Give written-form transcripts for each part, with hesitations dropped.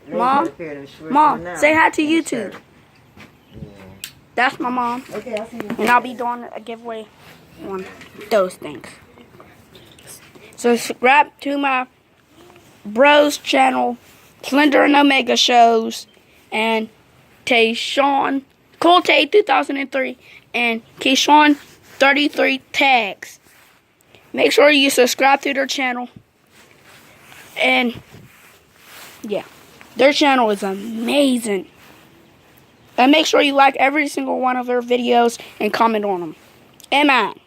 Mom, say hi to YouTube. Yeah. That's my mom. Okay, I'll see you. And I'll be doing a giveaway on those things. So subscribe to my bros channel, Slender and Omega shows, and Tayshawn, Cool Tay 2003, and Keyshawn 33 tags. Make sure you subscribe to their channel. And yeah, their channel is amazing. And make sure you like every single one of their videos and comment on them. And mine.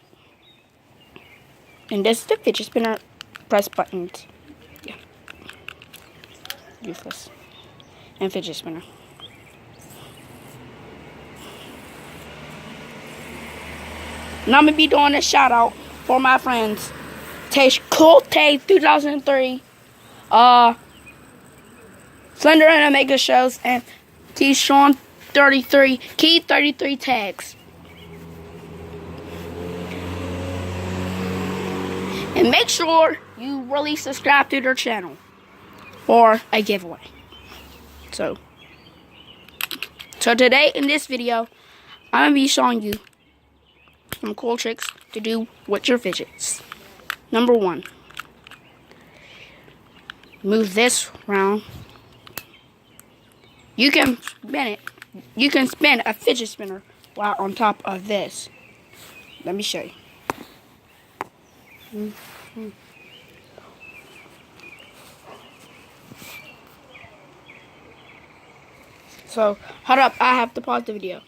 And this is the fidget spinner. Press buttons. Yeah. Useless. And fidget spinner. And I'm going to be doing a shout out for my friends. Cool Tay 2003. Slender and Omega shows. And T-Sean 33. Key 33 tags. And make sure you really subscribe to their channel for a giveaway. So today in this video, I'm going to be showing you some cool tricks to do with your fidgets. Number 1. Move this round. You can spin it. You can spin a fidget spinner while on top of this. Let me show you. So, hold up, I have to pause the video.